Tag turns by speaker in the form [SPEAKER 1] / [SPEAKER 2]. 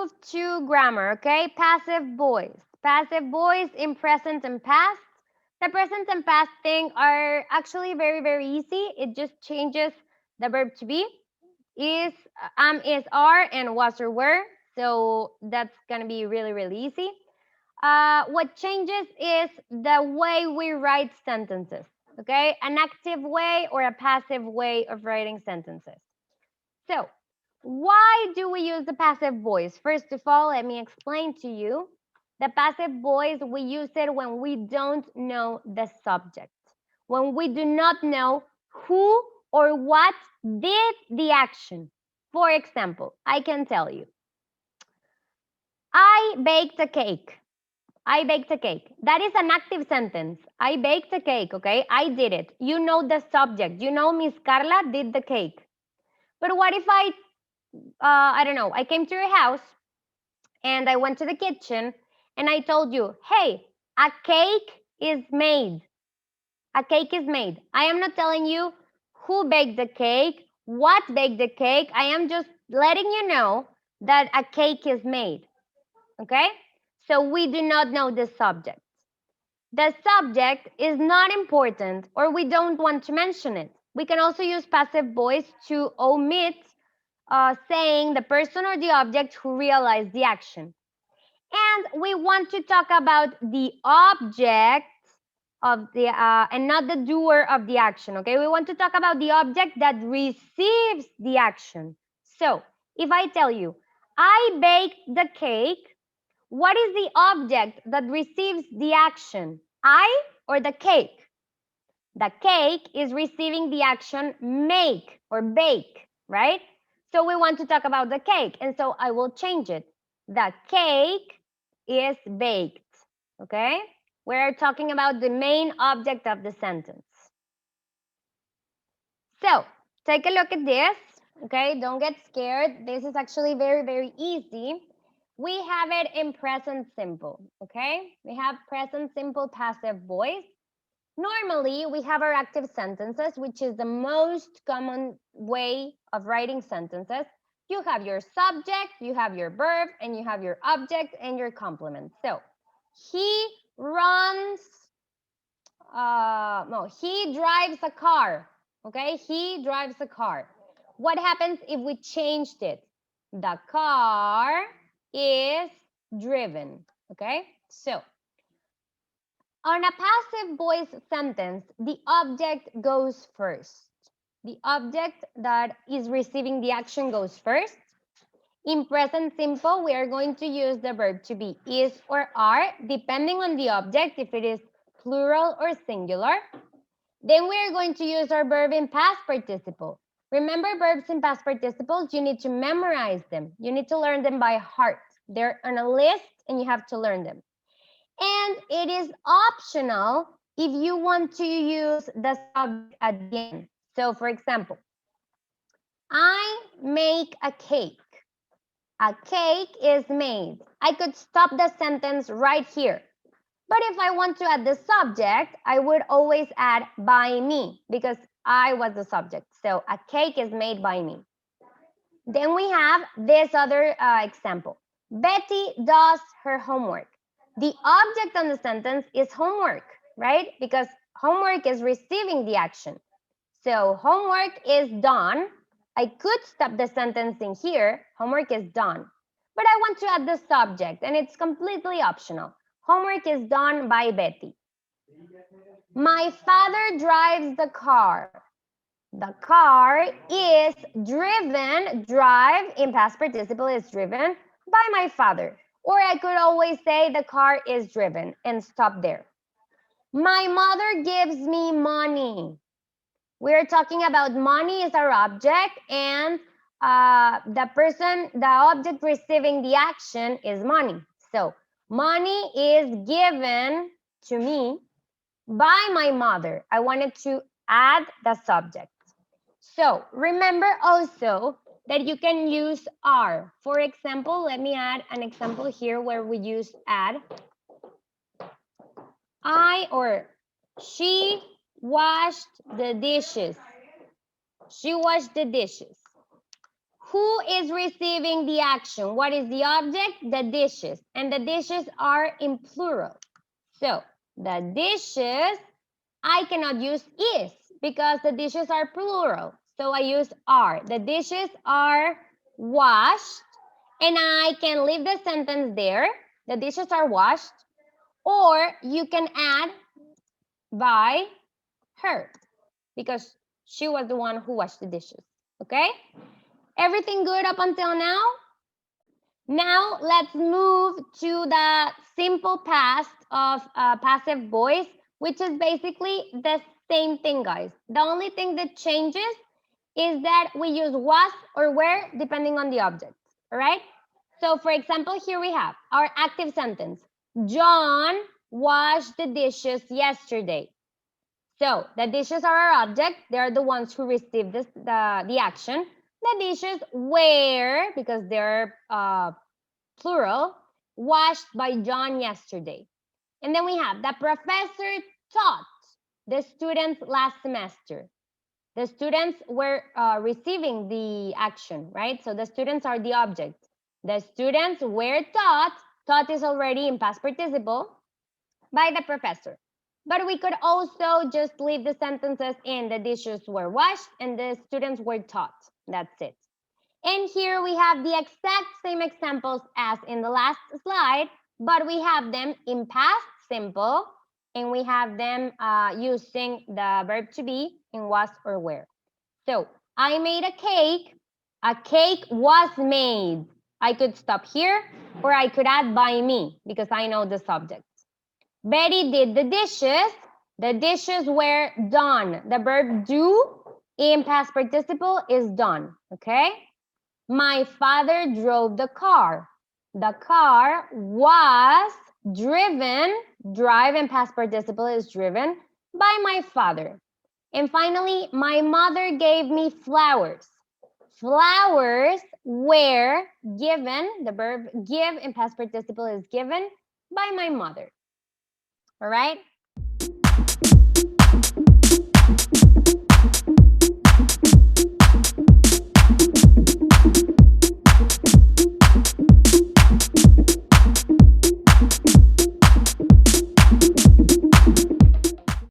[SPEAKER 1] move to grammar, okay? Passive voice. Passive voice in present and past. The present and past thing are actually very, very easy. It just changes the verb to be. Is, is, are, and was or were. So that's going to be really, really easy. What changes is the way we write sentences, okay? An active way or a passive way of writing sentences. So, why do we use the passive voice? First of all, let me explain to you. The passive voice, we use it when we don't know the subject, when we do not know who or what did the action. For example, I can tell you, I baked a cake. I baked a cake. That is an active sentence. I baked a cake, okay? I did it. You know the subject. You know Miss Carla did the cake. But what if I don't know, I came to your house and I went to the kitchen and I told you, hey, a cake is made. A cake is made. I am not telling you who baked the cake, what baked the cake. I am just letting you know that a cake is made. Okay? So we do not know the subject. The subject is not important or we don't want to mention it. We can also use passive voice to omit saying the person or the object who realized the action. And we want to talk about the object of the, and not the doer of the action, okay? We want to talk about the object that receives the action. So, if I tell you, I baked the cake, what is the object that receives the action? I or the cake? The cake is receiving the action make or bake, right? So we want to talk about the cake, and so I will change it. The cake is baked, okay? We're talking about the main object of the sentence. So take a look at this, okay? Don't get scared. This is actually very, very easy. We have it in present simple, okay? We have present simple passive voice. Normally, we have our active sentences, which is the most common way of writing sentences. You have your subject, you have your verb, and you have your object and your complement. So, he runs, no, he drives a car, okay? He drives a car. What happens if we changed it? The car is driven, okay? So, on a passive voice sentence, the object goes first. The object that is receiving the action goes first. In present simple, we are going to use the verb to be is or are, depending on the object, if it is plural or singular. Then we are going to use our verb in past participle. Remember, verbs in past participles, you need to memorize them. You need to learn them by heart. They're on a list and you have to learn them. And it is optional if you want to use the subject at the end. So, for example, I make a cake. A cake is made. I could stop the sentence right here. But if I want to add the subject, I would always add by me because I was the subject. So, a cake is made by me. Then we have this other example. Betty does her homework. The object on the sentence is homework, right? Because homework is receiving the action. So homework is done. I could stop the sentence in here. Homework is done. But I want to add the subject, and it's completely optional. Homework is done by Betty. My father drives the car. The car is driven, drive in past participle is driven by my father. Or I could always say the car is driven and stop there. My mother gives me money. We're talking about money is our object and the object receiving the action is money. So money is given to me by my mother. I wanted to add the subject. So remember also that you can use are. For example, let me add an example here where we use add. I or she washed the dishes. She washed the dishes. Who is receiving the action? What is the object? The dishes. And the dishes are in plural. So the dishes, I cannot use is because the dishes are plural. So I use are. The dishes are washed. And I can leave the sentence there. The dishes are washed. Or you can add by her because she was the one who washed the dishes. Okay? Everything good up until now? Now let's move to the simple past of passive voice, which is basically the same thing, guys. The only thing that changes is that we use was or were depending on the object, all right? So for example, here we have our active sentence. John washed the dishes yesterday. So the dishes are our object. They're the ones who receive the action. The dishes were, because they're plural, washed by John yesterday. And then we have the professor taught the students last semester. The students were receiving the action, right? So the students are the object. The students were taught. Taught is already in past participle by the professor. But we could also just leave the sentences in the dishes were washed and the students were taught. That's it. And here we have the exact same examples as in the last slide, but we have them in past simple and we have them using the verb to be in was or were. So I made a cake. A cake was made. I could stop here or I could add by me because I know the subject. Betty did the dishes. The dishes were done. The verb do in past participle is done, okay? My father drove the car. The car was driven. Drive in past participle is driven by my father. And finally, my mother gave me flowers. Flowers were given. The verb give in past participle is given by my mother. All right,